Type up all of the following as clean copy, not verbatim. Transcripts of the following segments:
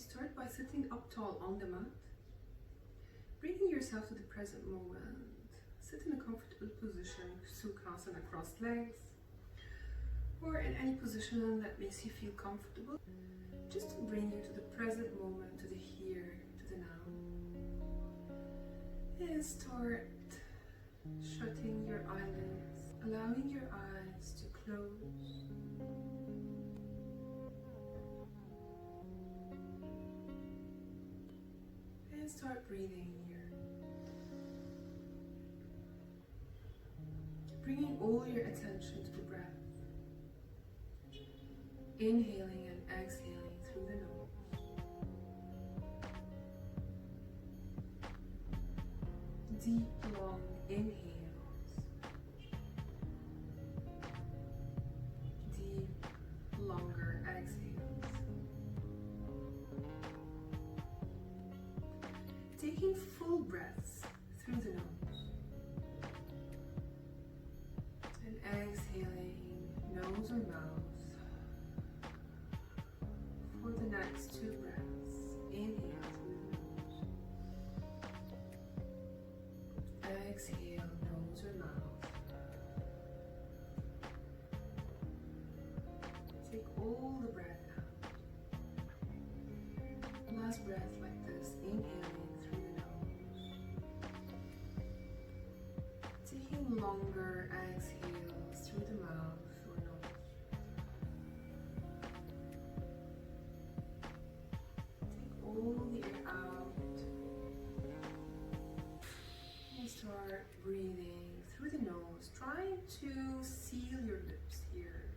start by sitting up tall on the mat, bringing yourself to the present moment. Sit in a comfortable position, Sukhasana, crossed legs, or in any position that makes you feel comfortable, just to bring you to the present moment, to the here, to the now. And start shutting your eyelids, allowing your eyes to close. And start breathing here. Bringing all your attention to the breath. Inhaling and exhaling through the nose. Deep, long inhales. Deep, longer exhales. Taking full breaths through the nose. And exhaling, nose or mouth, for the next 2 breaths. Inhale through the nose. Exhale, nose or mouth. Take all the breath out. Last breath like this, inhaling through the nose. Taking longer exhales through the mouth or nose. Take all the air out. And start breathing through the nose, trying to seal your lips here.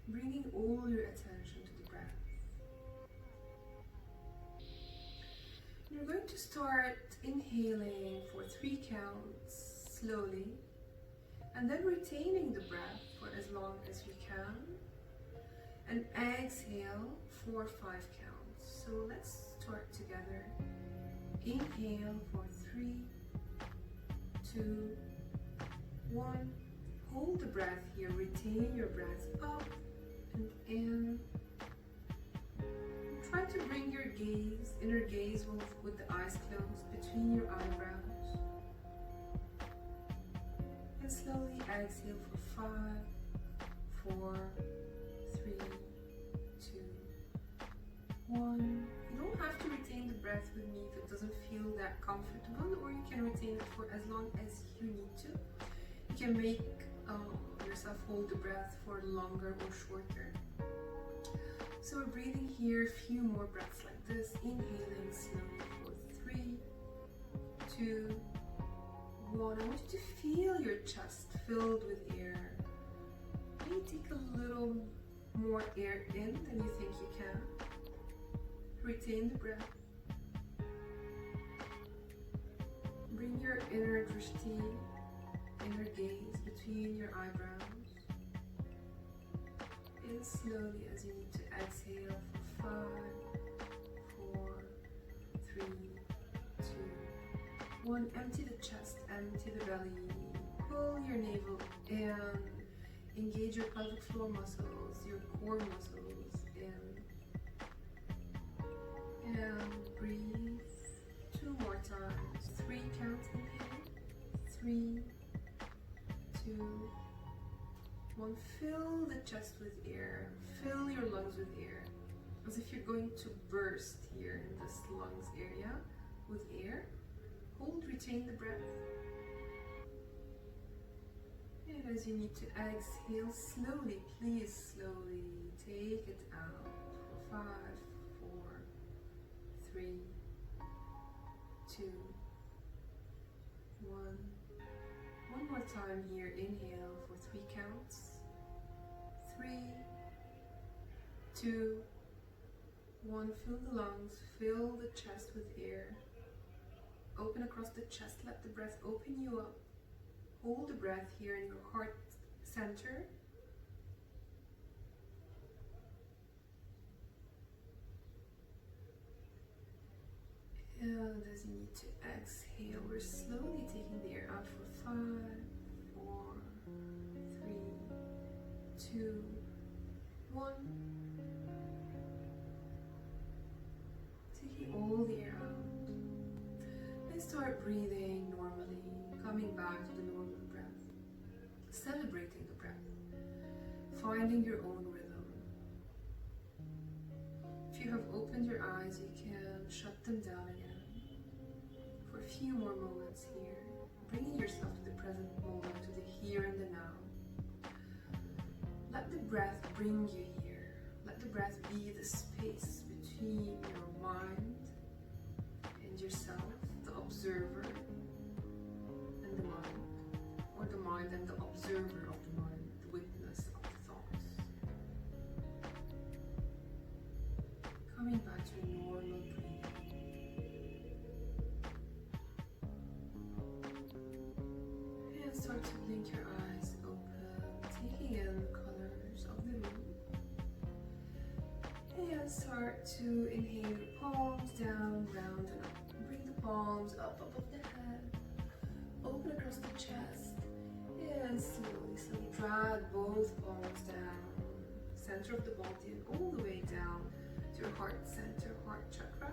Bringing all your attention to the breath. You're going to start inhaling for 3 counts slowly, and then retaining the breath for as long as you can, and exhale for 5 counts. So let's start together. Inhale for 3, 2, 1. Hold the breath here, retain your breath up and in. Try to bring your gaze, inner gaze with the eyes closed between your eyebrows. And slowly exhale for 5, 4, 3, 2, 1. You don't have to retain the breath with me if it doesn't feel that comfortable, or you can retain it for as long as you need to. You can make yourself hold the breath for longer or shorter. So we're breathing here, a few more breaths like this. Inhaling slowly for 3, 2, 1. I want you to feel your chest filled with air. Maybe take a little more air in than you think you can. Retain the breath. Bring your inner drishti, inner gaze between your eyebrows. In slowly as you need to exhale for 5, 4, 3, 2, 1. Empty the chest, empty the belly. Pull your navel in. Engage your pelvic floor muscles, your core muscles in. And breathe 2 more times. 3 counts inhale. 3, 2, 1. Fill the chest with air. Fill your lungs with air. As if you're going to burst here in this lungs area with air. Hold, retain the breath. And as you need to exhale, slowly, please slowly take it out. 5, 4, 3, 2, 1. One more time here. Inhale for 3 counts. 3, 2, 1. Fill the lungs, fill the chest with air. Open across the chest, let the breath open you up. Hold the breath here in your heart center. And as you need to exhale, we're slowly taking the air out for 5, 4, 3, 2, 1. Taking all the air out. And start breathing normally, coming back to the normal breath. Celebrating the breath. Finding your own rhythm. If you have opened your eyes, you can shut them down again. For a few more moments here, bringing yourself to the present moment, to the here and the now. Let the breath bring you here. Let the breath be the space between your mind and yourself, the observer and the mind, or the mind and the observer of the mind, the witness of the thoughts. Coming back to a normal breathing. And start to blink your eyes open, taking in the colors of the room. And start to inhale your palms down, round and up. Bring the palms up above the head. Open across the chest. And slowly drag both palms down. Center of the body and all the way down to your heart center, heart chakra.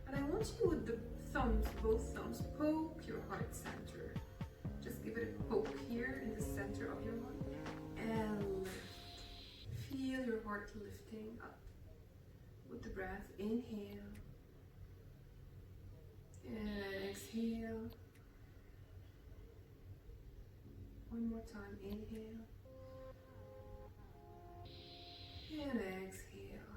And I want you with the thumbs, both thumbs, poke your heart center. Just give it a poke here in the center of your heart. And lift. Feel your heart lifting up. With the breath, inhale and exhale. One more time, inhale and exhale.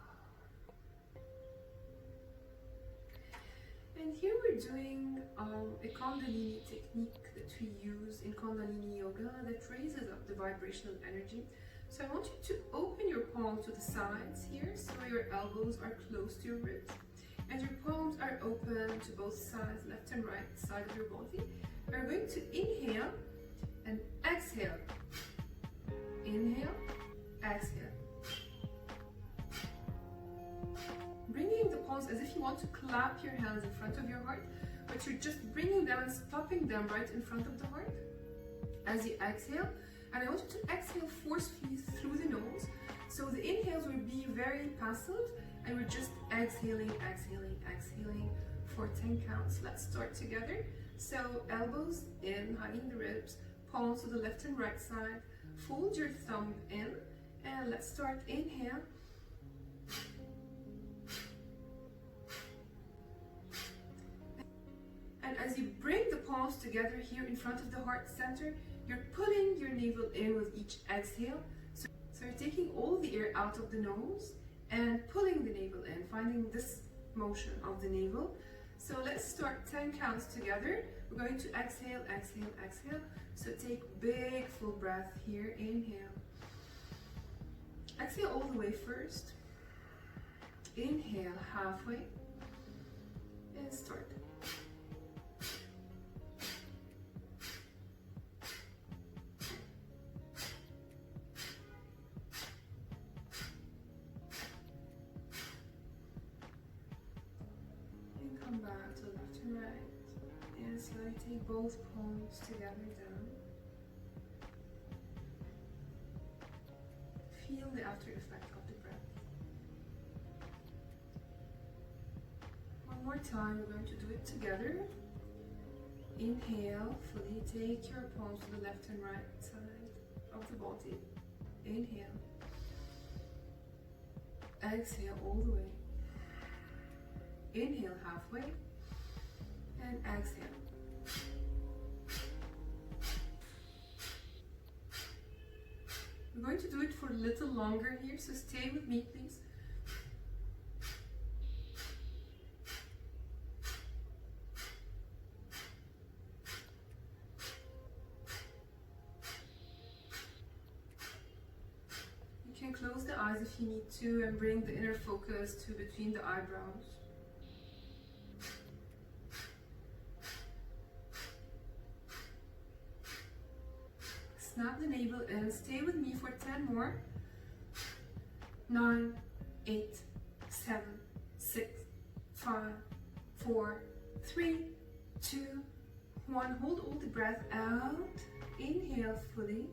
And here we're doing a Kundalini technique that we use in Kundalini Yoga that raises up the vibrational energy. So I want you to open your palms to the sides here, so your elbows are close to your ribs, and your palms are open to both sides, left and right side of your body. We're going to inhale and exhale. Inhale, exhale. Bringing the palms as if you want to clap your hands in front of your heart, but you're just bringing them and stopping them right in front of the heart as you exhale. And I want you to exhale forcefully through the nose. So the inhales will be very passive, and we're just exhaling, exhaling, exhaling for 10 counts. Let's start together. So elbows in, hugging the ribs, palms to the left and right side. Fold your thumb in, and let's start. Inhale. And as you bring the palms together here in front of the heart center, you're pulling your navel in with each exhale. So you're taking all the air out of the nose and pulling the navel in, finding this motion of the navel. So let's start 10 counts together. We're going to exhale, exhale, exhale. So take big full breath here. Inhale. Exhale all the way first. Inhale halfway. And start. Back to left and right, and slowly take both palms together down. Feel the after effect of the breath. One more time, we're going to do it together. Inhale, fully take your palms to the left and right side of the body. Inhale. Exhale all the way. Inhale halfway and exhale. We're going to do it for a little longer here, so stay with me, please. You can close the eyes if you need to and bring the inner focus to between the eyebrows. Snap the navel in. Stay with me for 10 more. 9, 8, 7, 6, 5, 4, 3, 2, 1. Hold all the breath out. Inhale fully.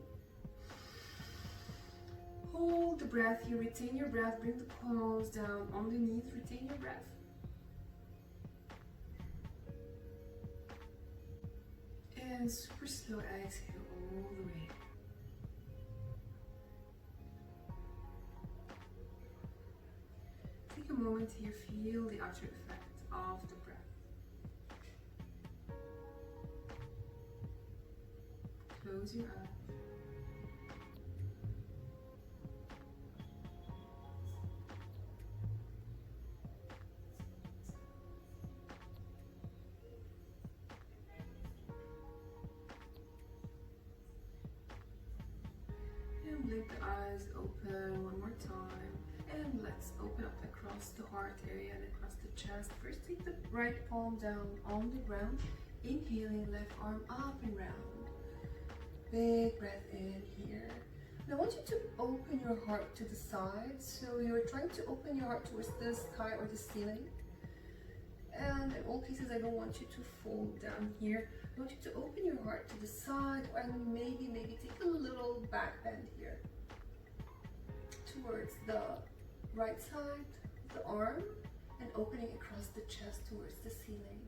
Hold hold the breath here, retain your breath, bring the palms down on the knees, retain your breath. And super slow exhale all the way. Take a moment here, feel the after effect of the breath. Close your eyes. And blink the eyes open one more time. And let's open up across the heart area and across the chest. First, take the right palm down on the ground. Inhaling, left arm up and round. Big breath in here. And I want you to open your heart to the side. So you're trying to open your heart towards the sky or the ceiling. And in all cases, I don't want you to fold down here. I want you to open your heart to the side and maybe take a little back bend here towards the right side, the arm, and opening across the chest towards the ceiling.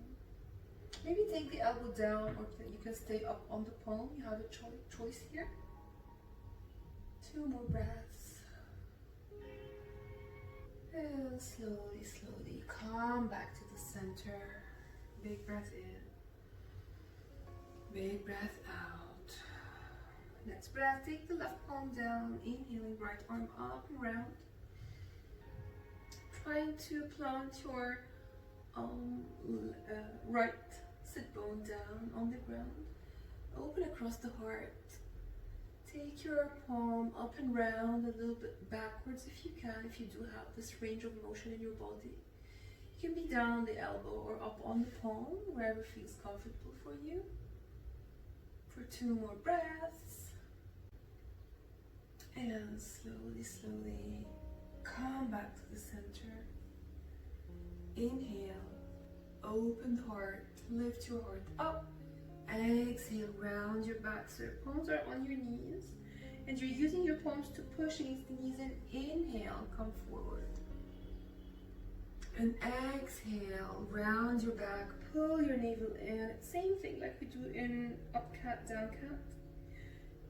Maybe take the elbow down, or you can stay up on the palm. You have a choice here. 2 more breaths. And slowly, slowly come back to the center. Big breath in. Big breath out. Next breath, take the left palm down. Inhaling, right arm up and round. Trying to plant your right sit bone down on the ground. Open across the heart. Take your palm up and round, a little bit backwards if you can, if you do have this range of motion in your body. You can be down on the elbow or up on the palm, wherever feels comfortable for you. For 2 more breaths. And slowly, slowly come back to the center. Inhale, open the heart, lift your heart up. Exhale, round your back so your palms are on your knees. And you're using your palms to push against the knees, and inhale, come forward. And exhale, round your back, pull your navel in. Same thing like we do in up cat, down cat.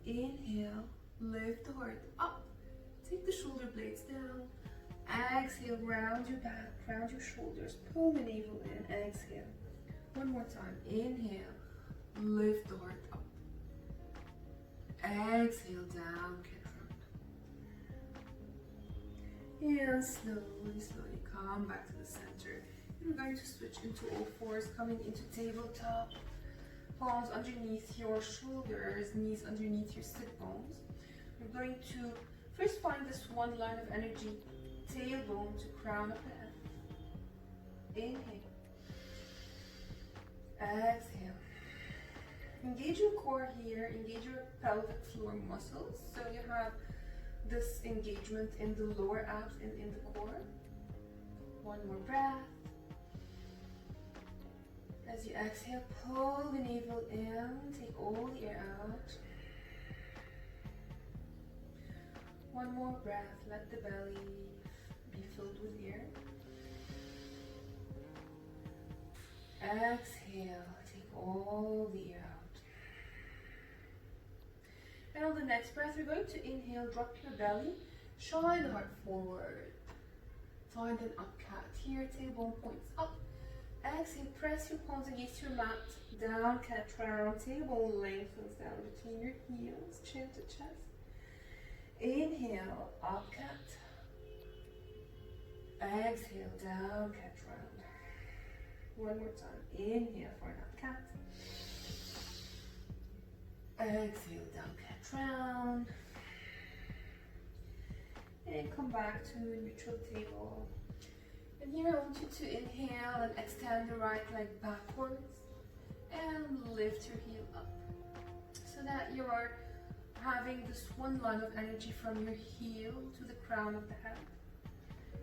Inhale, lift the heart up. Take the shoulder blades down. Exhale, round your back, round your shoulders, pull the navel in. Exhale. One more time. Inhale, lift the heart up. Exhale, down, cat round. And slowly, slowly come back to the center. You're going to switch into all fours, coming into tabletop. Palms underneath your shoulders, knees underneath your sit bones. We're going to first find this one line of energy, tailbone to crown of the head. Inhale. Exhale. Engage your core here, engage your pelvic floor muscles. So you have this engagement in the lower abs and in the core. One more breath. As you exhale, pull the navel in, take all the air out. One more breath, let the belly be filled with air. Exhale, take all the air out. And on the next breath, we're going to inhale, drop your belly, shine the heart forward. Find an up cat here, tailbone points up. Exhale, press your palms against your mat, down cat round, tailbone lengthens down between your heels, chin to chest. Inhale, up cat. Exhale, down cat round. One more time. Inhale for an up cat. Exhale, down cat round. And come back to neutral table. And here I want you to inhale and extend the right leg backwards and lift your heel up so that you are having this one line of energy from your heel to the crown of the head.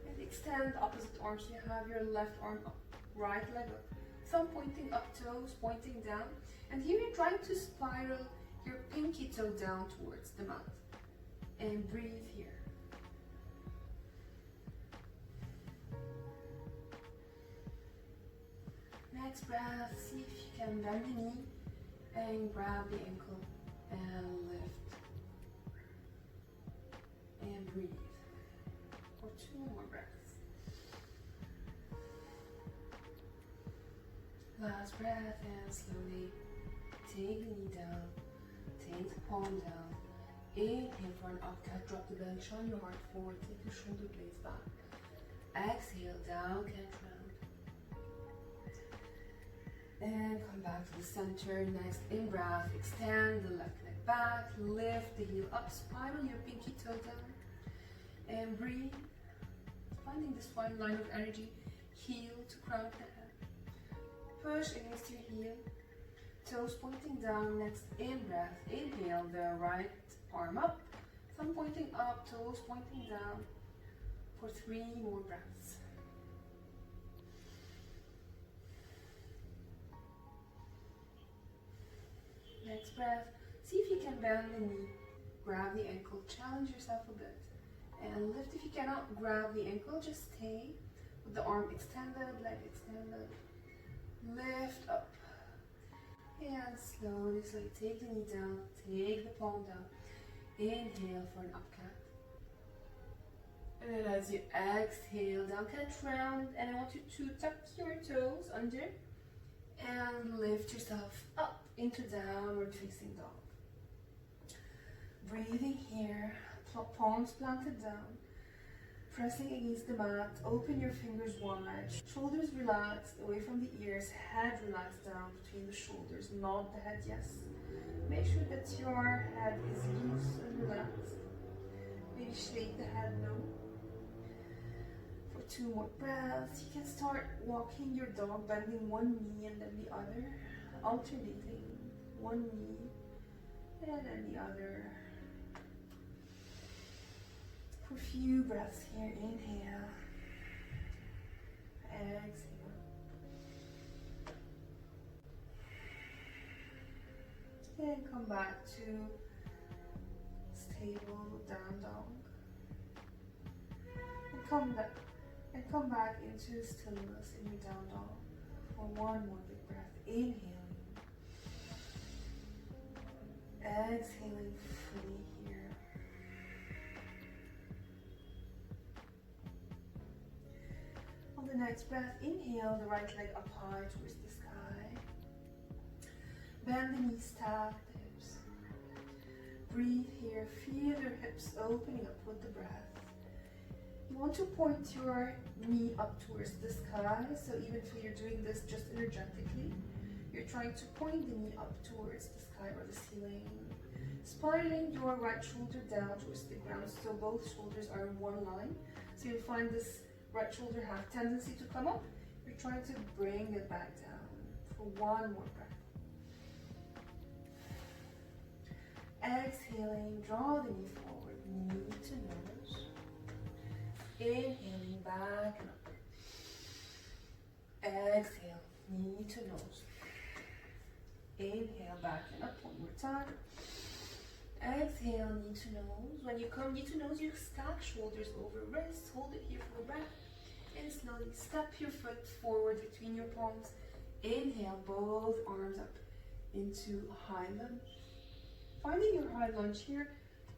And extend opposite arm, so you have your left arm up, right leg up, thumb pointing up, toes pointing down. And here you're trying to spiral your pinky toe down towards the mat. And breathe here. Next breath, see if you can bend the knee and grab the ankle and lift and breathe for 2 more breaths. Last breath, and slowly take the knee down, take the palm down, inhale for an upcut, drop the belly, shine your heart forward, take your shoulder blades back. Exhale, down cat round. And come back to the center. Next in-breath, extend the left leg back, lift the heel up, spiral your pinky toe down, and breathe. Finding this fine line of energy, heel to crown of the head. Push against your heel, toes pointing down. Next in-breath, inhale the right arm up, thumb pointing up, toes pointing down for 3 more breaths. Next breath, see if you can bend the knee, grab the ankle, challenge yourself a bit, and lift. If you cannot grab the ankle, just stay with the arm extended, leg extended. Lift up, and slowly take the knee down, take the palm down. Inhale for an upcat. And as you exhale, down cat round, and I want you to tuck your toes under and lift yourself up into downward facing dog. Breathing here, palms planted down, pressing against the mat, open your fingers wide, shoulders relaxed away from the ears, head relaxed down between the shoulders, nod the head yes. Make sure that your head is loose and relaxed. Maybe shake the head no. For 2 more breaths, you can start walking your dog, bending one knee and then the other, alternating one knee and then the other. For a few breaths here, inhale, exhale. And come back to stable down dog. And come back into stillness in your down dog for 1 more big breath. Inhaling, exhaling fully here. On the next breath, inhale the right leg up high towards the sky. Bend the knees, tap the hips. Breathe here, feel your hips opening up with the breath. You want to point your knee up towards the sky, so even if you're doing this just energetically, you're trying to point the knee up towards the sky or the ceiling. Spiraling your right shoulder down towards the ground, so both shoulders are in one line. So you'll find this right shoulder have tendency to come up. You're trying to bring it back down for 1 more breath. Exhaling, draw the knee forward, knee to nose. Inhaling, back and up. Exhale, knee to nose. Inhale, back and up 1 more time. Exhale, knee to nose. When you come knee to nose, you stack shoulders over wrists. Hold it here for the breath. And slowly step your foot forward between your palms. Inhale, both arms up into high lunge. Finding your high lunge here,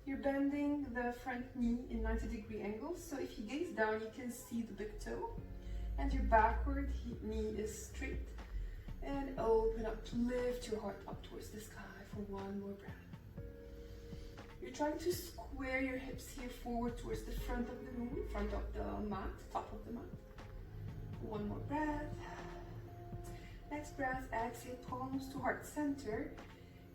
you're bending the front knee in 90-degree angles. So if you gaze down, you can see the big toe. And your backward knee is straight. And open up, lift your heart up towards the sky for 1 more breath. You're trying to square your hips here forward towards the front of the room, front of the mat, top of the mat. 1 more breath. Next breath, exhale, palms to heart center.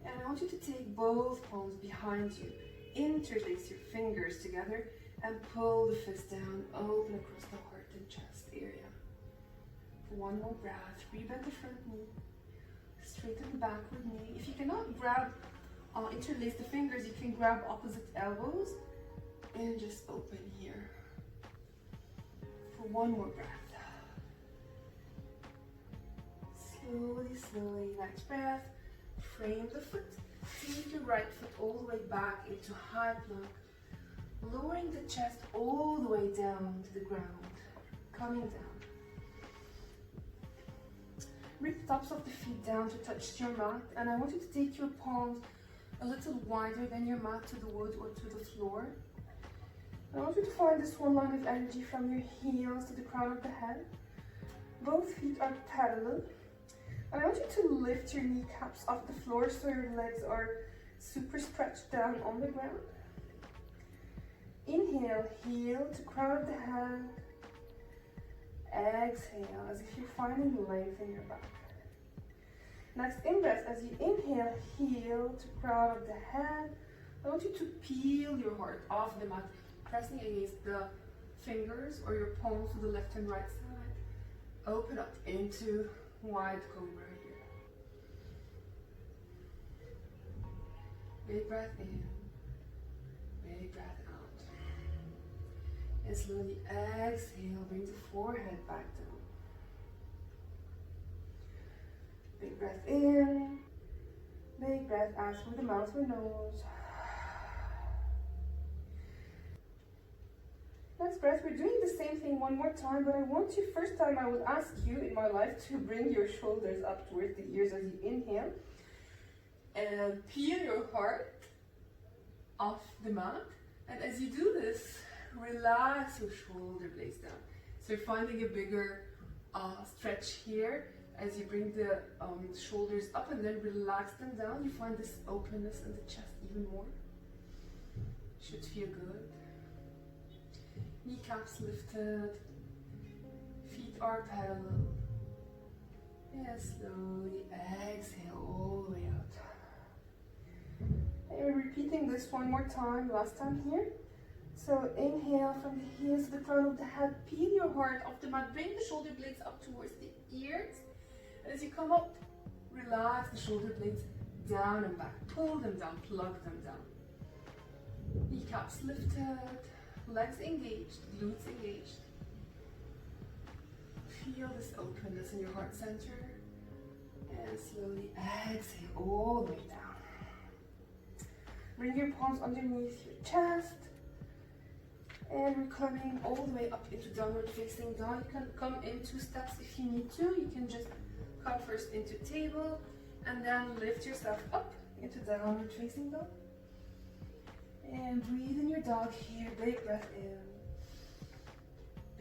And I want you to take both palms behind you. Interlace your fingers together and pull the fist down, open across the heart and chest area. For 1 more breath, rebend the front knee, straighten the backward knee. If you cannot interlace the fingers, you can grab opposite elbows and just open here. For 1 more breath. Slowly, slowly, next breath. Frame the foot. Take your right foot all the way back into high plank. Lowering the chest all the way down to the ground. Coming down. Bring the tops of the feet down to touch your mat, and I want you to take your palms a little wider than your mat to the wood or to the floor. I want you to find this one line of energy from your heels to the crown of the head. Both feet are parallel. And I want you to lift your kneecaps off the floor so your legs are super stretched down on the ground. Inhale, heel to crown of the head. Exhale, as if you're finding length in your back. Next in-breath, as you inhale, heel to crown of the head. I want you to peel your heart off the mat, pressing against the fingers or your palms to the left and right side. Open up into wide cobra here. Big breath in, big breath out. And slowly exhale, bring the forehead back down. Big breath in, big breath out through the mouth or nose. Next breath, we're doing the same thing one more time, but I want you, first time I will ask you in my life to bring your shoulders up towards the ears as you inhale. And peel your heart off the mat. And as you do this, relax your shoulder blades down. So you're finding a bigger stretch here. As you bring the shoulders up and then relax them down, you find this openness in the chest even more. Should feel good. Kneecaps lifted, feet are parallel. And slowly exhale all the way out. And we're repeating this one more time, last time here. So inhale from the heels to the crown of the head, peel your heart off the mat, bring the shoulder blades up towards the ears. And as you come up, relax the shoulder blades down and back, pull them down, plug them down. Kneecaps lifted. Legs engaged, glutes engaged. Feel this openness in your heart center. And slowly exhale all the way down. Bring your palms underneath your chest. And we're coming all the way up into downward facing dog. You can come in 2 steps if you need to. You can just come first into table and then lift yourself up into downward facing dog. And breathe in your dog here. Big breath in.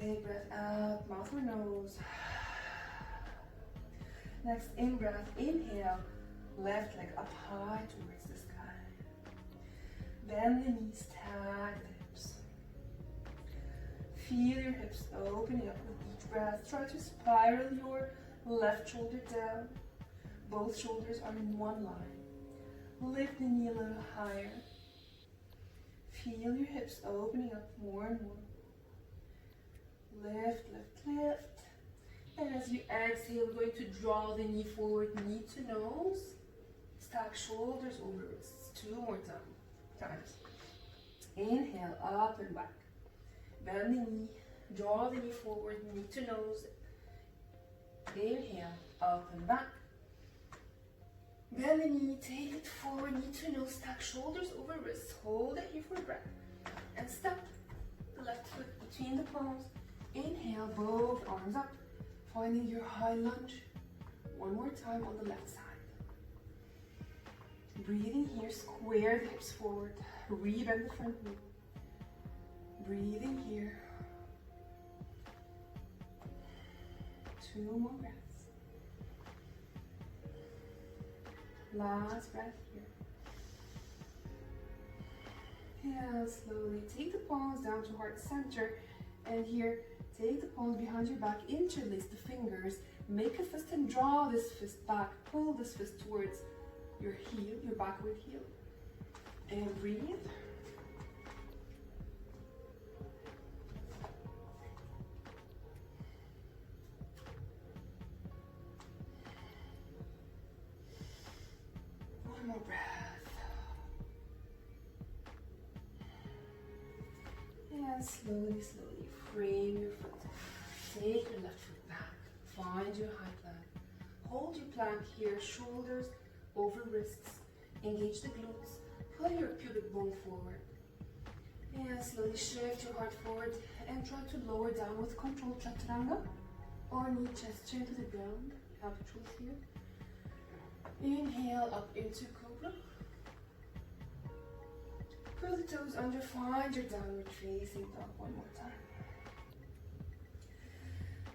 Big breath out. Mouth or nose. Next in breath. Inhale. Left leg up high towards the sky. Bend the knees. Tag the hips. Feel your hips opening up with each breath. Try to spiral your left shoulder down. Both shoulders are in one line. Lift the knee a little higher. Feel your hips opening up more and more. Lift, lift, lift. And as you exhale, we're going to draw the knee forward, knee to nose. Stack shoulders over wrists. 2 more times. Inhale, up and back. Bend the knee, draw the knee forward, knee to nose. Inhale, up and back. Bend the knee, take it forward, knee to nose, stack shoulders over wrists, hold it here for breath. And step the left foot between the palms. Inhale, both arms up, finding your high lunge. One more time on the left side. Breathing here, square the hips forward, rebend the front knee. Breathing here. 2 more breaths. Last breath here. And slowly take the palms down to heart center. And here, take the palms behind your back, interlace the fingers, make a fist and draw this fist back. Pull this fist towards your heel, your backward heel. And breathe. One more breath. And slowly, slowly frame your foot. Take your left foot back. Find your high plank. Hold your plank here, shoulders over wrists. Engage the glutes. Pull your pubic bone forward. And slowly shift your heart forward and try to lower down with control chaturanga or knee gesture to the ground. have a choice here. Inhale up into cobra. Curl the toes under, find your downward facing dog one more time.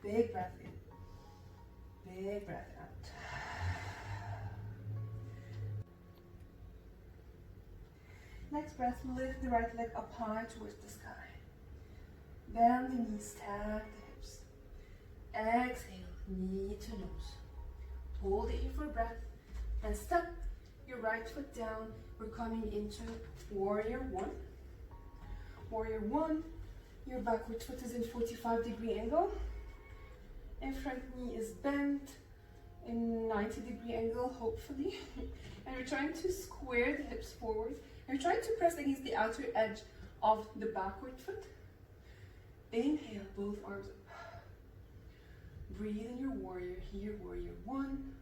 Big breath in, big breath out. Next breath, lift the right leg up high towards the sky. Bend the knees, stack the hips. Exhale, knee to nose. Hold it here for breath and step your right foot down. We're coming into warrior one. Warrior one, your backward foot is in 45-degree angle. And front knee is bent in 90-degree angle, hopefully. And you're trying to square the hips forward. You're trying to press against the outer edge of the backward foot. Inhale, both arms up. Breathe in your warrior here, warrior one.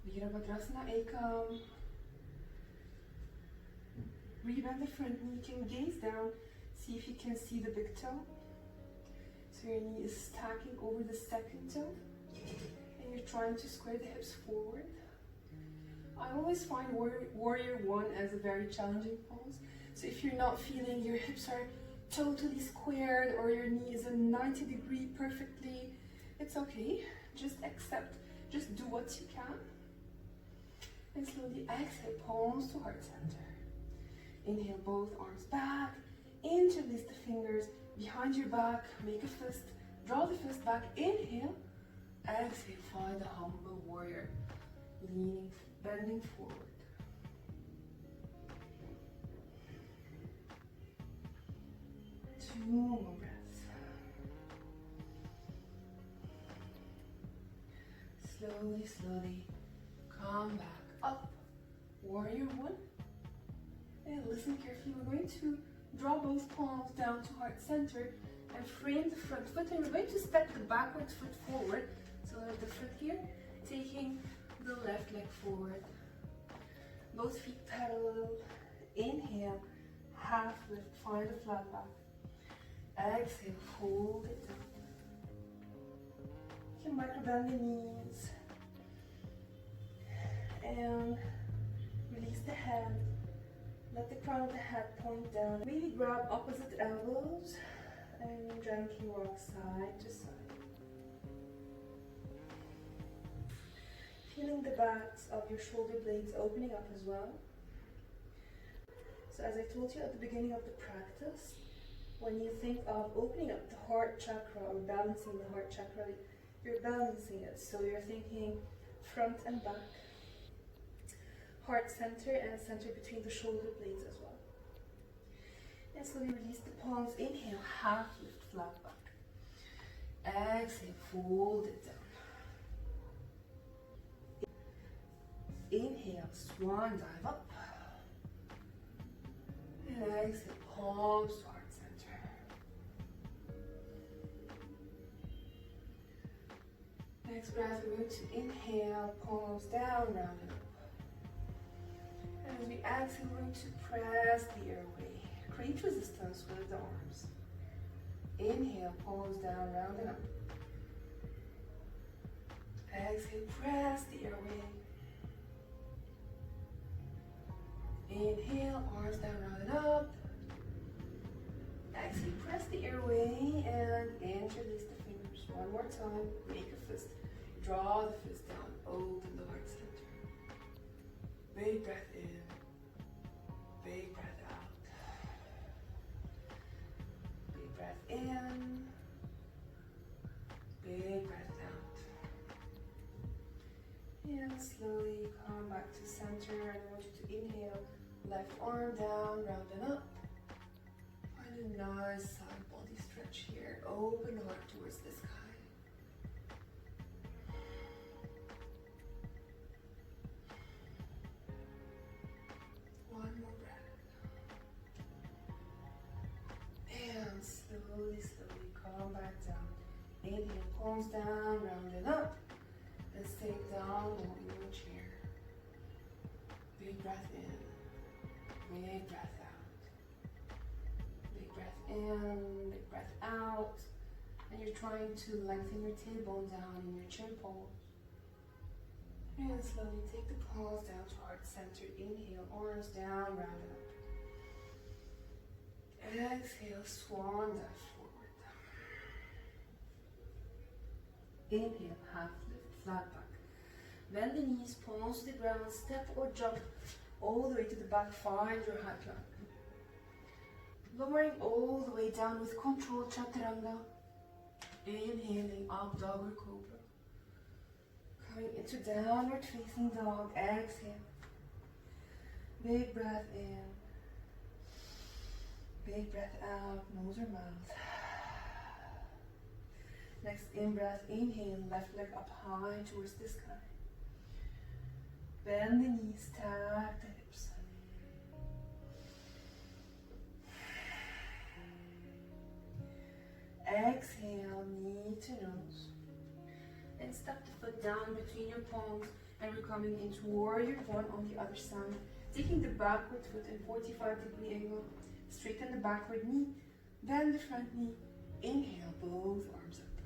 Virabhadrasana Ekam. Rebend the front knee, you can gaze down, see if you can see the big toe. So your knee is stacking over the second toe. And you're trying to square the hips forward. I always find warrior one as a very challenging pose. So if you're not feeling your hips are totally squared or your knee is in 90-degree perfectly, it's okay. Just accept, just do what you can. And slowly exhale, palms to heart center. Inhale, both arms back. Interlace the fingers behind your back. Make a fist. Draw the fist back. Inhale. Exhale, find a humble warrior. Leaning, bending forward. Two more breaths. Slowly, slowly come back up. Warrior one. And listen carefully. We're going to draw both palms down to heart center and frame the front foot. And we're going to step the backward foot forward. So the foot here, taking the left leg forward. Both feet parallel. Inhale, half lift, find a flat back. Exhale, hold it down. You can micro bend the knees. And release the head. Let the crown of the head point down. Maybe grab opposite elbows and gently walk side to side. Feeling the backs of your shoulder blades opening up as well. So as I told you at the beginning of the practice, when you think of opening up the heart chakra or balancing the heart chakra, you're balancing it. So you're thinking front and back, heart center and center between the shoulder blades as well. And slowly release the palms. Inhale, half lift, flat back. Exhale, fold it down. Inhale, swan dive up. And exhale, palms to heart center. Next breath, we're going to inhale, palms down, round and up. And as we exhale, we're going to press the airway. Create resistance with the arms. Inhale, palms down, round and up. Exhale, press the airway. Inhale, arms down, round and up. Exhale, press the airway and interlace the fingers. One more time, make a fist. Draw the fist down, open the heart center. Big breath in, big breath out. Big breath in, big breath out. And slowly come back to center. And I want you to inhale, left arm down, round and up. Find a nice side body stretch here. Open the heart towards the sky. One more breath. And slowly, slowly come back down. Inhale, palms down, round and up. And stay down in your chair. Big breath in, big breath out. Big breath in, big breath out. And you're trying to lengthen your tailbone down in your chin pose. And slowly take the palms down to heart center. Inhale, arms down, round it up. Exhale, swan dive forward. Inhale, half lift, flat back. Bend the knees, palms to the ground, step or jump all the way to the back, find your high plank. Lowering all the way down with control, chaturanga. Inhaling up, dog or cobra. Coming into downward facing dog, exhale. Big breath in. Big breath out, nose or mouth. Next in breath, inhale, left leg up high towards the sky. Bend the knees, tap the hips. Exhale, knee to nose. And step the foot down between your palms, and we're coming into warrior one on the other side. Taking the backward foot in 45-degree angle. Straighten the backward knee, bend the front knee. Inhale, both arms up.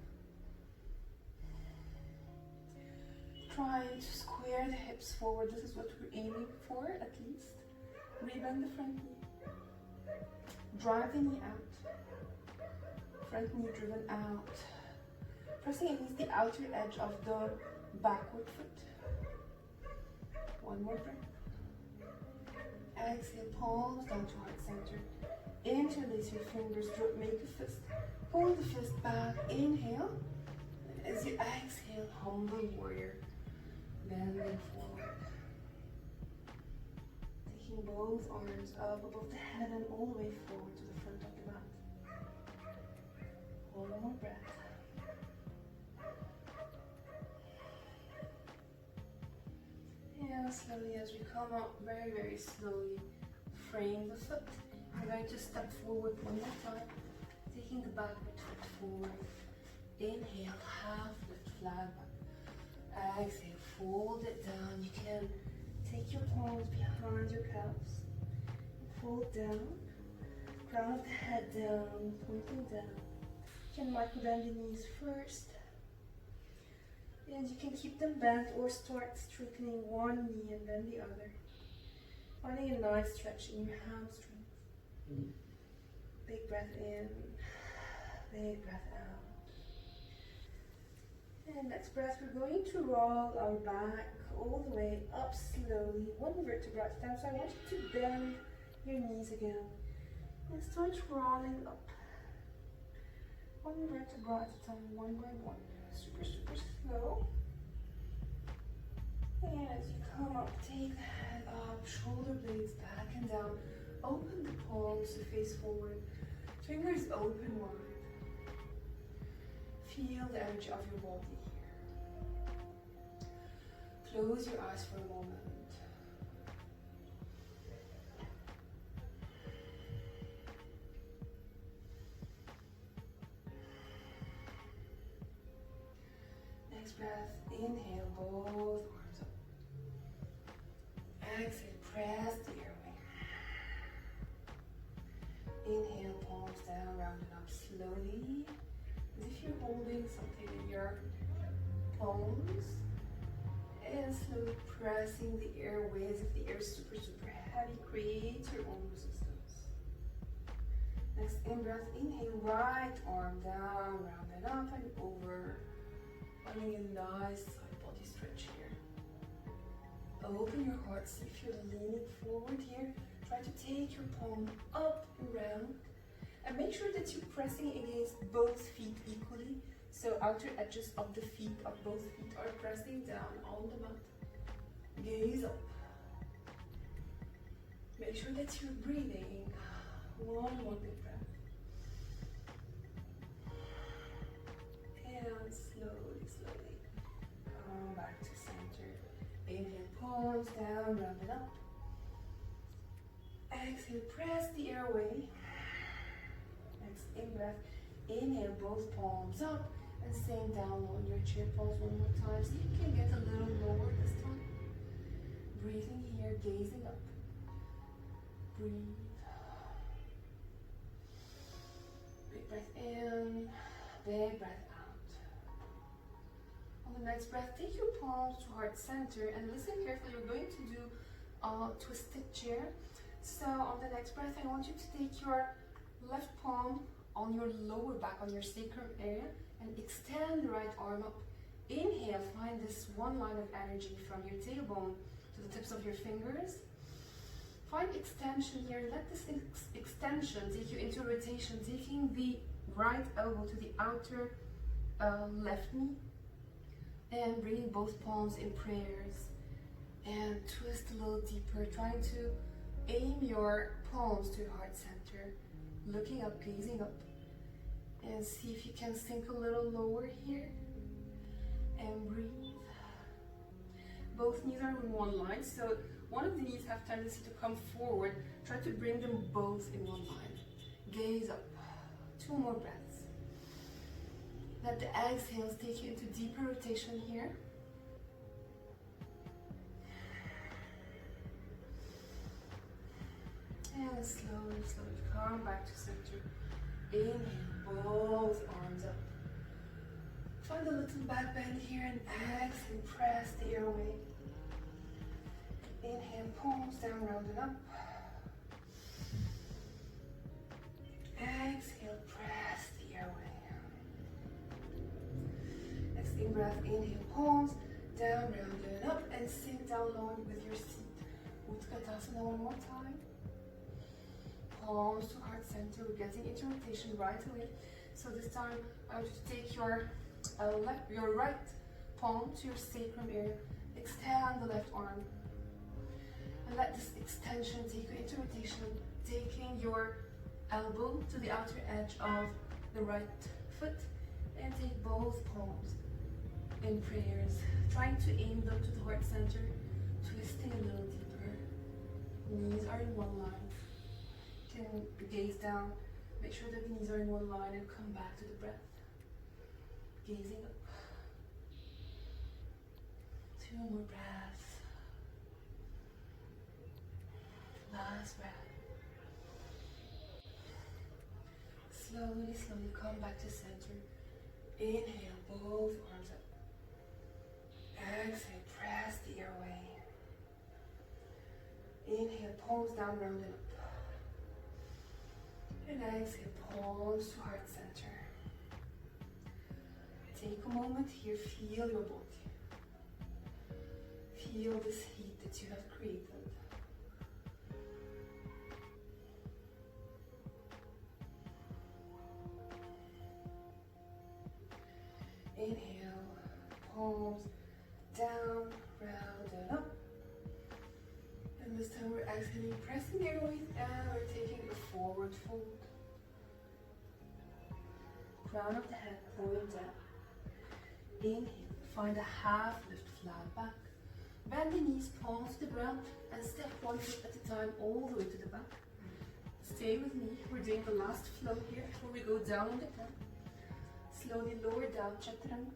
Trying to square the hips forward. This is what we're aiming for, at least. Rebend the front knee. Drive the knee out. Front knee driven out. Pressing against the outer edge of the backward foot. One more breath. Exhale, palms down to heart center. Interlace your fingers, make a fist. Pull the fist back, inhale. And as you exhale, humble warrior. Bending forward. Taking both arms up above the head and all the way forward to the front of the mat. One more breath. And slowly as we come up, very, very slowly, frame the foot. We're going to step forward one more time, taking the backward foot forward. Inhale, half lift, flat back. Exhale, fold it down. You can take your palms behind your calves. Fold down, crown of the head down, pointing down. You can micro bend the knees first. And you can keep them bent or start straightening one knee and then the other. Finding a nice stretch in your hamstrings. Big breath in, big breath out. And next breath, we're going to roll our back all the way up slowly, one vertebra at a time. So I want you to bend your knees again and start rolling up. One vertebra at a time, one by one. Super, super slow. And as you come up, take the head up, shoulder blades back and down. Open the palms to face forward. Fingers open wide. Feel the energy of your body here. Close your eyes for a moment. Next breath, inhale, both arms up. Exhale, press the airway. Inhale, palms down, round it up slowly. As if you're holding something in your palms. And slowly pressing the airway as if the air is super, super heavy. Create your own resistance. Next in breath, inhale, right arm down, round it up and over. Finding a nice side body stretch here. Open your heart, see if you're leaning forward here. Try to take your palm up and round. And make sure that you're pressing against both feet equally. So outer edges of the feet, of both feet are pressing down on the mat. Gaze up. Make sure that you're breathing. One more big breath. And slowly, slowly come back to center. Inhale, palms down, round it up. Exhale, press the airway. Next in breath, inhale, both palms up and same down on your chair. Pause one more time. See if you can get a little lower this time. Breathing here, gazing up. Breathe. Big breath in, big breath out. On the next breath, take your palms to heart center and listen carefully. You're going to do a twisted chair. So on the next breath, I want you to take your left palm on your lower back, on your sacrum area, and extend the right arm up. Inhale, find this one line of energy from your tailbone to the tips of your fingers. Find extension here. Let this extension take you into rotation, taking the right elbow to the outer left knee, and bringing both palms in prayers, and twist a little deeper, trying to aim your palms to your heart center, looking up, gazing up, and see if you can sink a little lower here, and breathe. Both knees are in one line, so one of the knees have tendency to come forward. Try to bring them both in one line. Gaze up. 2 more breaths. Let the exhales take you into deeper rotation here. And slowly, slowly come back to center. Inhale, both arms up. Find a little back bend here and exhale, press the airway. Inhale, palms down, round and up. Exhale, press the airway. Next in breath, inhale, palms down, round and up, and sink down low with your seat. Utkatasana one more time. Palms to heart center. We're getting into rotation right away. So this time, I want you to take your right palm to your sacrum area. Extend the left arm. And let this extension take you into rotation, taking your elbow to the outer edge of the right foot, and take both palms in prayers, trying to aim them to the heart center, twisting a little deeper. Knees are in one line. You can gaze down, make sure that the knees are in one line, and come back to the breath. Gazing up. 2 more breaths. Last breath. Slowly, slowly come back to center. Inhale, both arms up. Exhale, press the airway. Inhale, palms down, round and up. And exhale, palms to heart center. Take a moment here, feel your body. Feel this heat that you have created. Inhale, palms down, round and up. And this time we're exhaling, pressing the airways, and we're taking a forward fold. Crown of the head going down. Inhale, find a half lift, flat back. Bend the knees, palms to the ground, and step 1 foot at a time all the way to the back. Stay with me. We're doing the last flow here before we go down on the ground. Slowly lower down, chaturanga.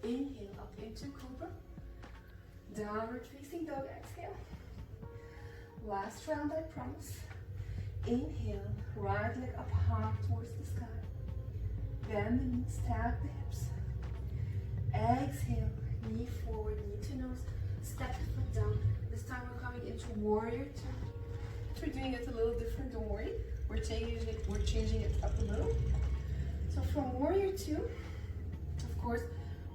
Inhale, up into cobra. Downward facing dog, exhale. Last round, I promise. Inhale, right leg up high towards the sky. Bend the knees, stack the hips. Exhale, knee forward, knee to nose. Step the foot down. This time we're coming into warrior 2. We're doing it a little different, don't worry. We're changing it up a little. So from warrior 2, of course,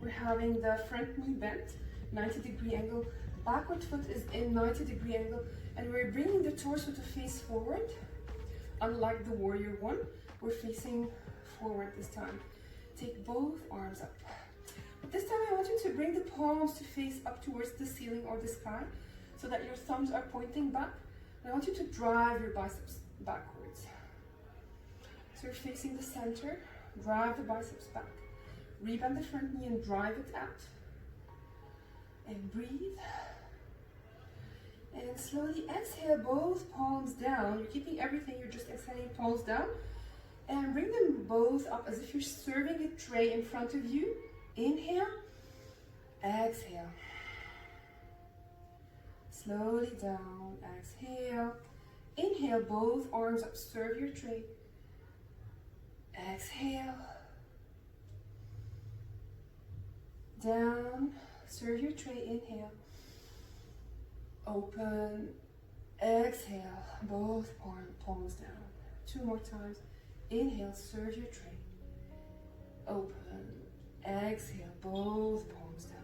we're having the front knee bent, 90-degree angle. Backward foot is in 90-degree angle, and we're bringing the torso to face forward. Unlike the warrior 1, we're facing forward this time. Take both arms up. But this time I want you to bring the palms to face up towards the ceiling or the sky, so that your thumbs are pointing back. And I want you to drive your biceps backwards. So you're facing the center. Drive the biceps back. Rebend the front knee and drive it out. And breathe. And slowly exhale, both palms down. You're keeping everything, you're just exhaling, palms down. And bring them both up as if you're serving a tray in front of you. Inhale. Exhale. Slowly down. Exhale. Inhale, both arms up. Serve your tray. Exhale. down, serve your tray, inhale, open, exhale, both palms down. 2 more times, inhale, serve your tray, open, exhale, both palms down.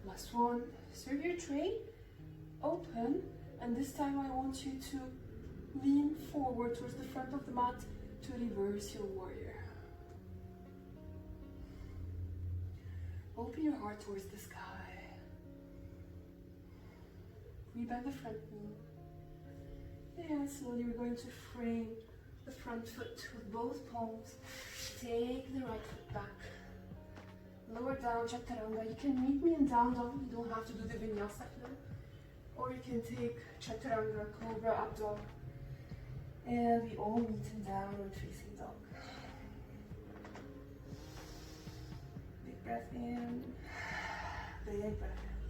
Last one, serve your tray, open, and this time I want you to lean forward towards the front of the mat to reverse your warrior. Open your heart towards the sky. Rebend the front knee. And slowly we're going to frame the front foot with both palms. Take the right foot back. Lower down, chaturanga. You can meet me in down dog. You don't have to do the vinyasa here. Or you can take chaturanga, cobra, up dog. And we all meet in downward facing dog. Big breath in, big breath out.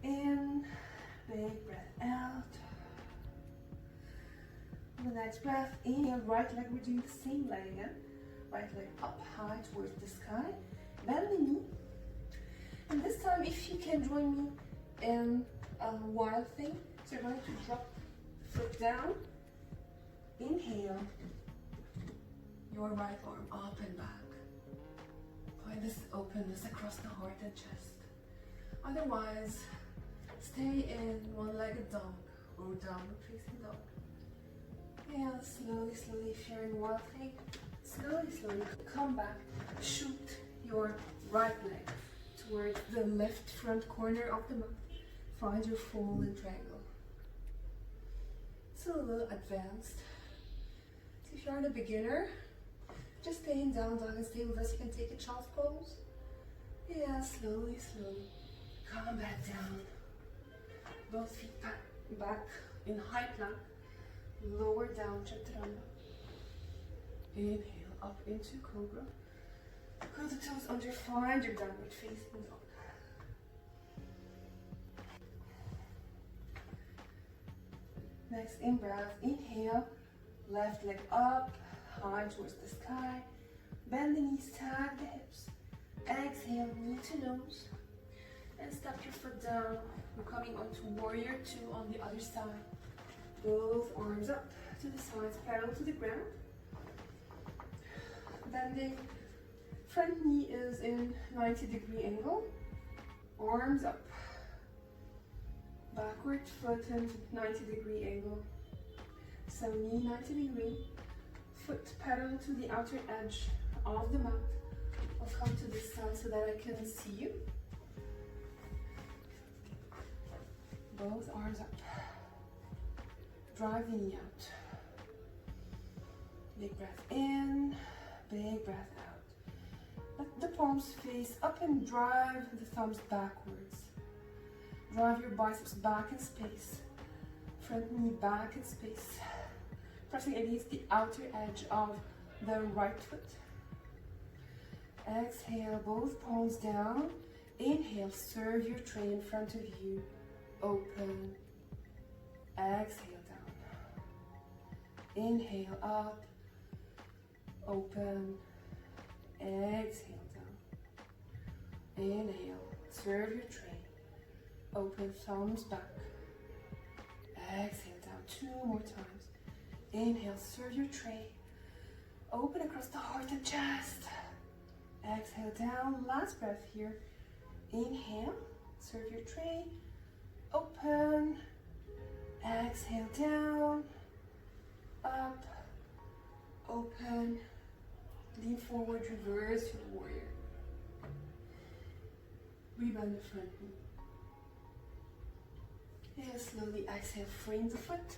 Breath in, big breath out. The next breath in, right leg, we're doing the same leg again. Right leg up high towards the sky. Bend the knee. And this time, if you can join me in a wild thing, so you're going to drop the foot down. Inhale. Your right arm up and back. Find this openness across the heart and chest. Otherwise, stay in one-legged dog or downward facing dog. And slowly, slowly, if you're in wild thing, slowly, slowly come back. Shoot your right leg towards the left front corner of the mat. Find your fallen triangle. It's a little advanced. So if you're a beginner, just stay in down dog and stay with us. You can take a child's pose. Yeah, slowly, slowly. Come back down. Both feet back in high plank. Lower down, chaturanga. Inhale up into cobra. Curl the toes under, find your downward facing dog. Next in breath, inhale, left leg up, high towards the sky. Bend the knees, tag the hips. Exhale, knee to nose. And step your foot down. We're coming onto warrior 2 on the other side. Both arms up to the sides, parallel to the ground. Bending, front knee is in 90-degree angle. Arms up. Backward foot in 90-degree angle. So knee 90-degree. Foot parallel to the outer edge of the mat. I'll come to this side so that I can see you. Both arms up. Drive the knee out. Big breath in, big breath out. Let the palms face up and drive the thumbs backwards. Drive your biceps back in space. Front knee back in space. Pressing against the outer edge of the right foot. Exhale, both palms down. Inhale, serve your tray in front of you. Open. Exhale down. Inhale up. Open. Exhale down. Inhale, serve your tray. Open, thumbs back. Exhale down 2 more times. Inhale, serve your tray. Open across the heart and chest. Exhale down, last breath here. Inhale, serve your tray. Open. Exhale down. Up. Open. Lean forward, reverse your warrior. Rebend the front knee. And slowly exhale, frame the foot.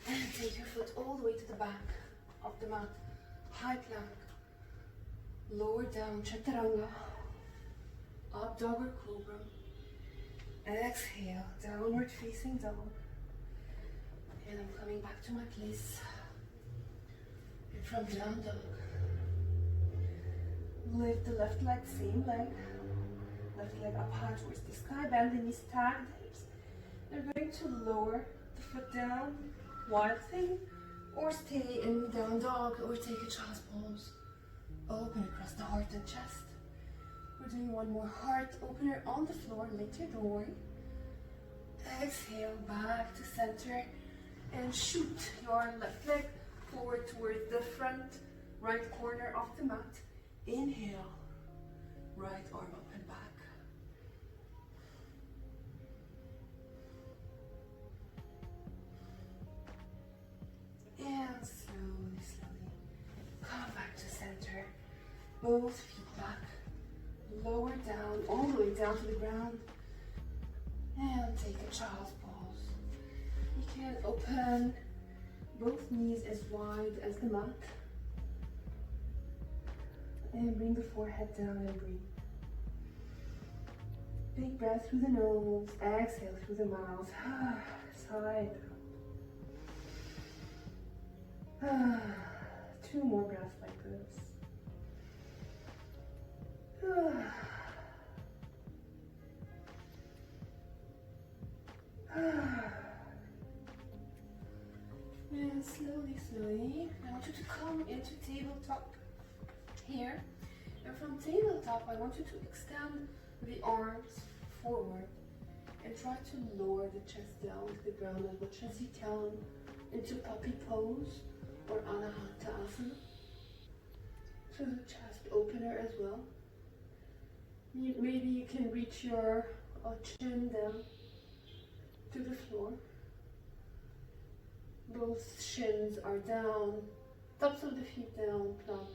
And take your foot all the way to the back of the mat. High plank. Lower down, chaturanga. Up dog or cobra. Exhale, downward facing dog. And I'm coming back to my place. And from down dog. Lift the left leg, same leg. Left leg up high towards the sky. Bend the knees, tag the hips. You're going to lower the foot down, wild thing, or stay in down dog, or take a child's pose. Open across the heart and chest. We're doing one more heart opener on the floor. Lift your door. Exhale back to center and shoot your left leg forward towards the front right corner of the mat. Inhale, right arm up and back. And slowly, slowly come back to center. Both feet back. Lower down, all the way down to the ground. And take a child's pose. You can open both knees as wide as the mat. And bring the forehead down and breathe. Big breath through the nose. Exhale through the mouth. Side out. 2 more breaths like this. And slowly, slowly, I want you to come into tabletop here. And from tabletop, I want you to extend the arms forward and try to lower the chest down to the ground as much as you can into puppy pose or anahata asana. So the chest opener as well. Maybe you can reach your chin down to the floor. Both shins are down, tops of the feet down, planted.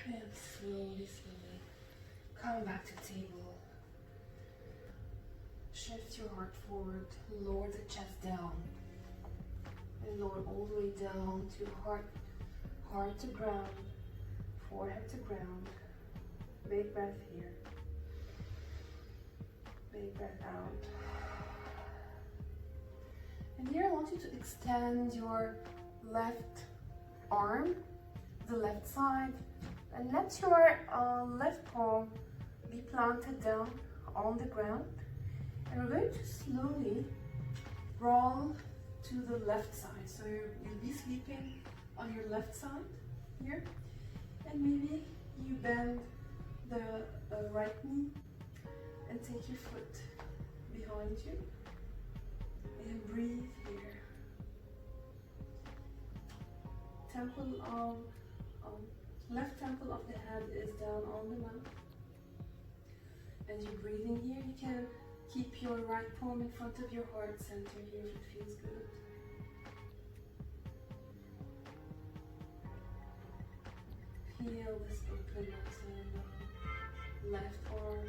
And slowly, slowly come back to table. Shift your heart forward, lower the chest down. And lower all the way down to heart to ground, forehead to ground. Big breath here. Big breath out. And here I want you to extend your left arm, the left side, and let your left palm be planted down on the ground. And we're going to slowly roll to the left side. So you'll be sleeping on your left side here. And maybe you bend the right knee and take your foot behind you and breathe here. Left temple of the head is down on the mat. As you're breathing here, you can keep your right palm in front of your heart center here if it feels good. Feel this openness in left arm,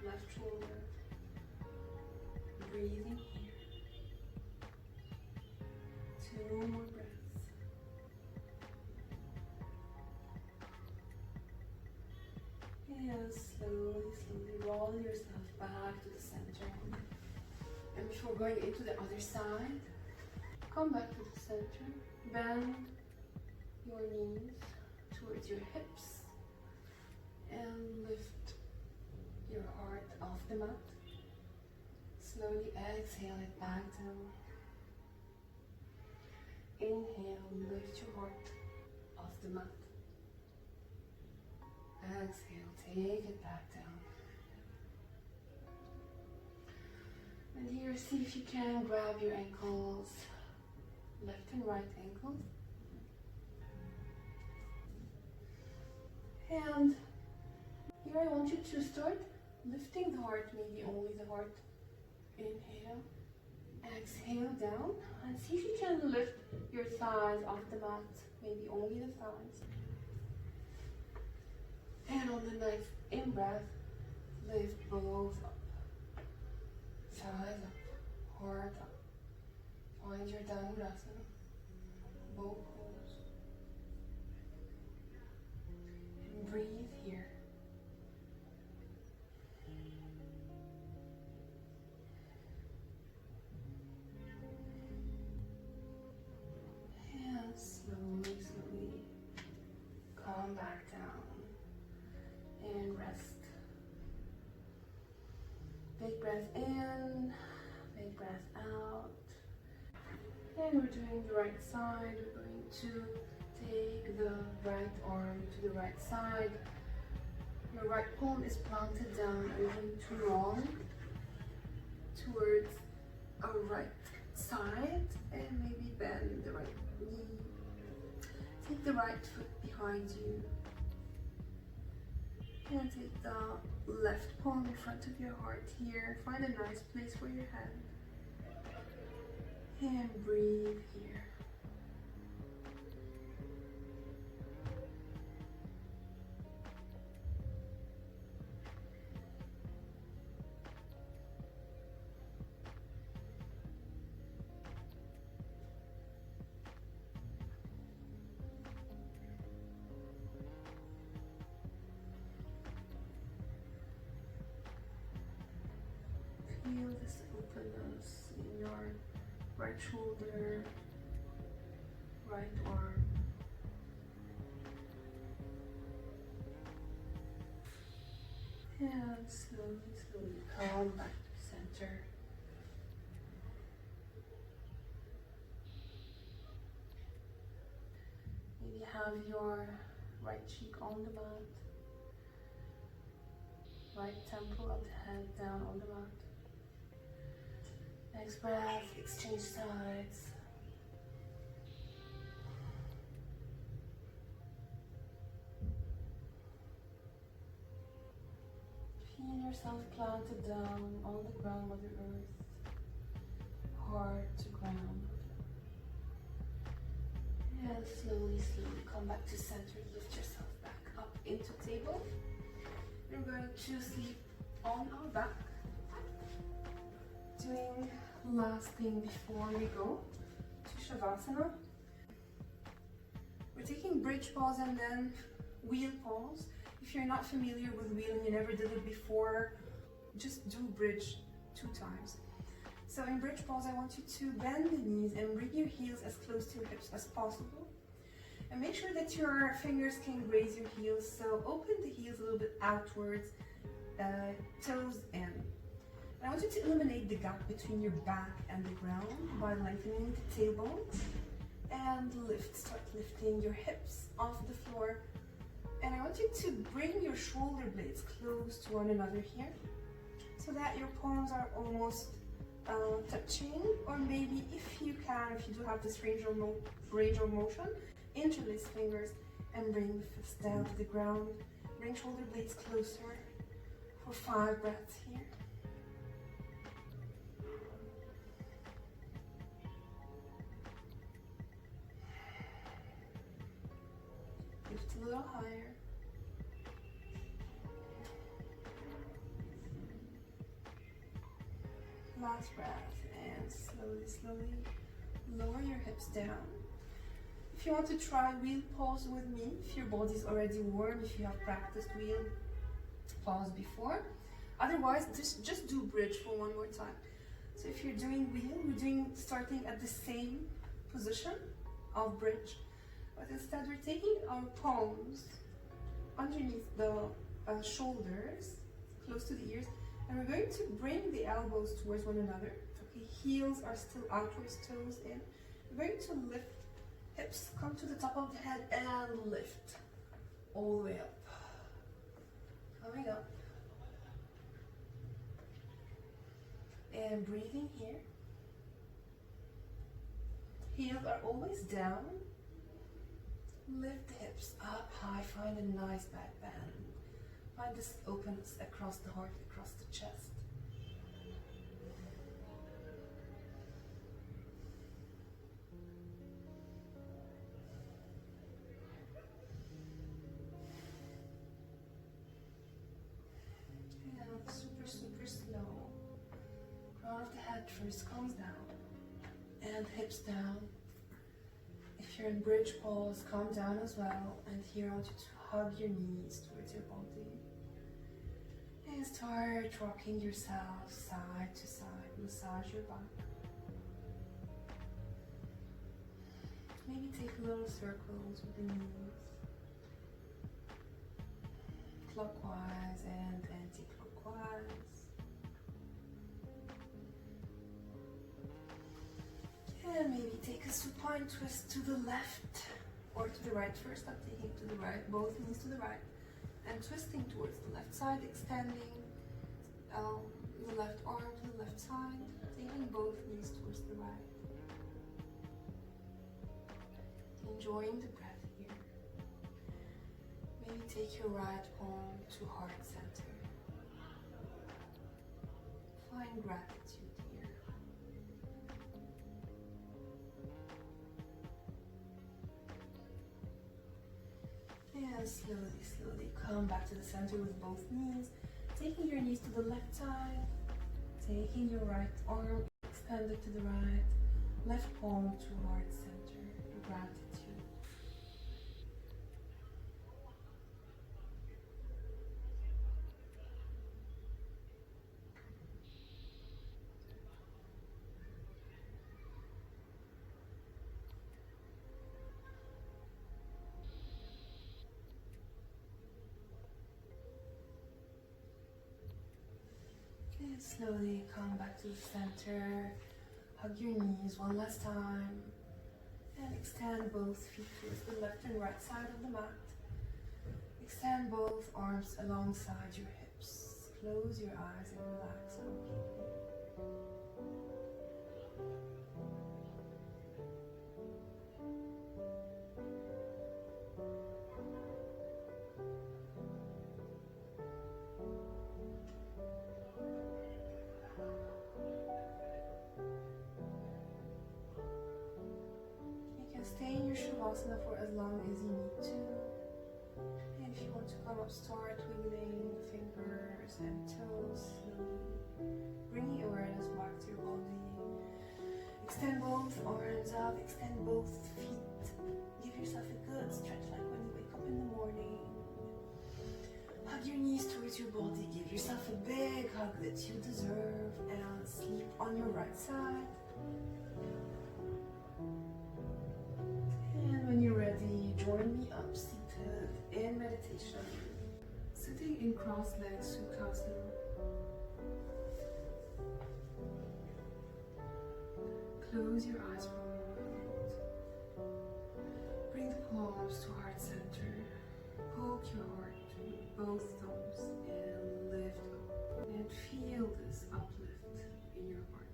left shoulder. Breathing here. 2 more breaths. And slowly, slowly roll yourself back to the center. And before going into the other side, come back to the center. Bend your knees towards your hips and lift your heart off the mat. Slowly exhale it back down. Inhale, lift your heart off the mat. Exhale, take it back down. And here, see if you can grab your ankles, left and right ankles. And here I want you to start lifting the heart, maybe only the heart. Inhale, exhale down, and see if you can lift your thighs off the mat, maybe only the thighs. And on the next in-breath, lift both up. Thighs up, heart up. Find your Dhanurasana, both pose. And breathe here. And slowly, slowly come back down. And rest. Big breath in, big breath out. And we're doing the right side. We're going to take the right arm to the right side. Your right palm is planted down. We're going to roll towards our right side and maybe bend the right knee. Take the right foot behind you and take the left palm in front of your heart here. Find a nice place for your hand and breathe here. Feel this openness in your right shoulder, right arm. And slowly come back to center. Maybe have your right cheek on the mat, right temple of the head down on the mat. Next breath, exchange sides. Feel yourself planted down on the ground, Mother Earth, heart to ground. And slowly come back to center. Lift yourself back up into table. We're going to sleep on our back. Doing last thing before we go to Shavasana. We're taking bridge pause and then wheel pause. If you're not familiar with wheel and you never did it before, just do bridge 2 times. So in bridge pause, I want you to bend the knees and bring your heels as close to your hips as possible. And make sure that your fingers can graze your heels. So open the heels a little bit outwards, toes in. I want you to eliminate the gap between your back and the ground by lengthening the tailbone and lift. Start lifting your hips off the floor. And I want you to bring your shoulder blades close to one another here so that your palms are almost touching, or maybe if you do have this range of motion, interlace fingers and bring the fists down to the ground. Bring shoulder blades closer for 5 breaths here. Lift a little higher. Last breath, and slowly lower your hips down. If you want to try wheel pause with me, if your body's already warm, if you have practiced wheel pause before. Otherwise, just do bridge for one more time. So if you're doing wheel, we're starting at the same position of bridge, but instead we're taking our palms underneath the shoulders, close to the ears, and we're going to bring the elbows towards one another. Okay, heels are still outwards, toes in. We're going to lift, hips come to the top of the head and lift all the way up. Coming up. And breathing here. Heels are always down. Lift the hips up high, find a nice back bend. Find this openness across the heart, across the chest. And super slow. Crown of the head first comes down and hips down. If you're in bridge pose, calm down as well. And here I want you to hug your knees towards your body. And start rocking yourself side to side. Massage your back. Maybe take little circles with the knees. Clockwise and anti-clockwise. And maybe take a supine twist to the left or to the right first. I'm taking to the right, both knees to the right, and twisting towards the left side, extending the left arm to the left side, taking both knees towards the right. Enjoying the breath here. Maybe take your right palm to heart center. Find gratitude here. And slowly come back to the center with both knees. Taking your knees to the left side. Taking your right arm extended to the right. Left palm to heart center. Gratitude. And slowly come back to the center. Hug your knees one last time. And extend both feet towards the left and right side of the mat. Extend both arms alongside your hips. Close your eyes and relax completely. Stay in your Shavasana for as long as you need to. And if you want to come up, start wiggling fingers and toes slowly. Bringing awareness back to your body. Extend both arms up, extend both feet. Give yourself a good stretch like when you wake up in the morning. Hug your knees towards your body. Give yourself a big hug that you deserve. And sleep on your right side. And when you're ready, join me up seated in meditation. Sitting in cross-legged Sukhasana. Close your eyes for a moment. Bring the palms to heart center. Poke your heart with both thumbs and lift up. And feel this uplift in your heart.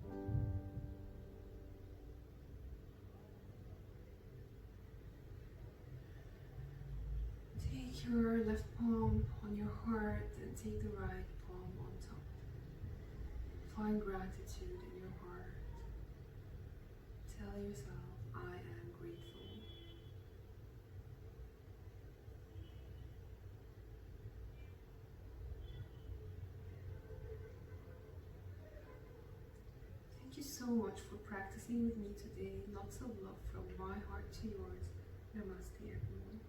Take your left palm on your heart and take the right palm on top. Find gratitude in your heart. Tell yourself, I am grateful. Thank you so much for practicing with me today. Lots of love from my heart to yours. Namaste, everyone.